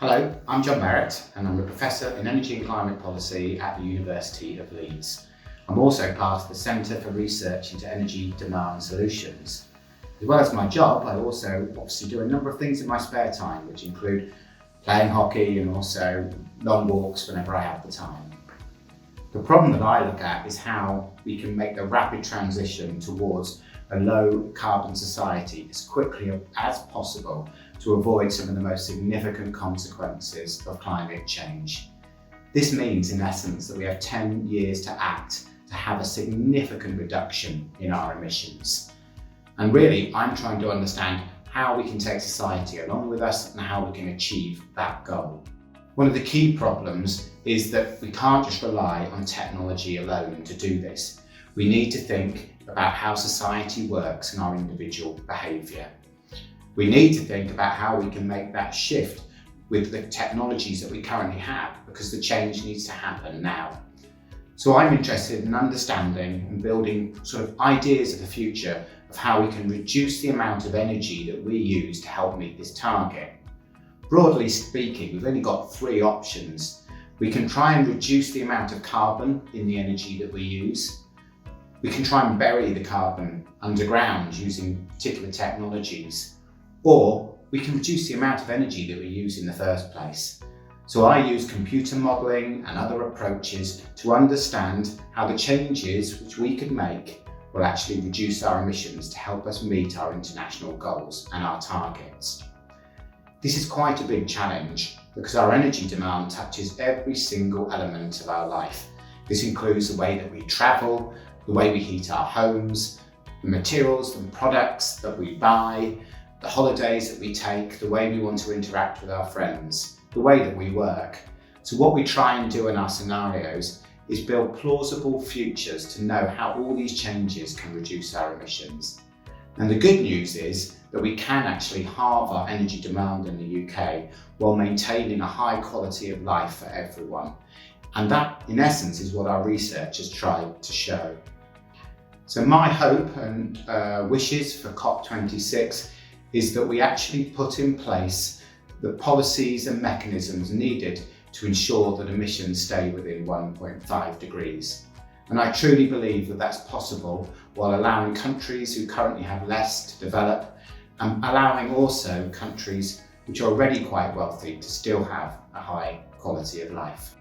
Hello, I'm John Barrett and I'm a Professor in Energy and Climate Policy at the University of Leeds. I'm also part of the Centre for Research into Energy Demand Solutions. As well as my job, I also obviously do a number of things in my spare time, which include playing hockey and also long walks whenever I have the time. The problem that I look at is how we can make the rapid transition towards a low carbon society as quickly as possible to avoid some of the most significant consequences of climate change. This means, in essence, that we have 10 years to act to have a significant reduction in our emissions. And really, I'm trying to understand how we can take society along with us and how we can achieve that goal. One of the key problems is that we can't just rely on technology alone to do this. We need to think about how society works and our individual behaviour. We need to think about how we can make that shift with the technologies that we currently have, because the change needs to happen now. So I'm interested in understanding and building sort of ideas of the future of how we can reduce the amount of energy that we use to help meet this target. Broadly speaking, we've only got three options. We can try and reduce the amount of carbon in the energy that we use. We can try and bury the carbon underground using particular technologies. Or we can reduce the amount of energy that we use in the first place. So I use computer modelling and other approaches to understand how the changes which we could make will actually reduce our emissions to help us meet our international goals and our targets. This is quite a big challenge because our energy demand touches every single element of our life. This includes the way that we travel, the way we heat our homes, the materials and products that we buy, the holidays that we take, the way we want to interact with our friends, the way that we work. So what we try and do in our scenarios is build plausible futures to know how all these changes can reduce our emissions. And the good news is that we can actually halve our energy demand in the UK while maintaining a high quality of life for everyone. And that, in essence, is what our research has tried to show. So my hope and wishes for COP26 is that we actually put in place the policies and mechanisms needed to ensure that emissions stay within 1.5 degrees. And I truly believe that that's possible while allowing countries who currently have less to develop and allowing also countries which are already quite wealthy to still have a high quality of life.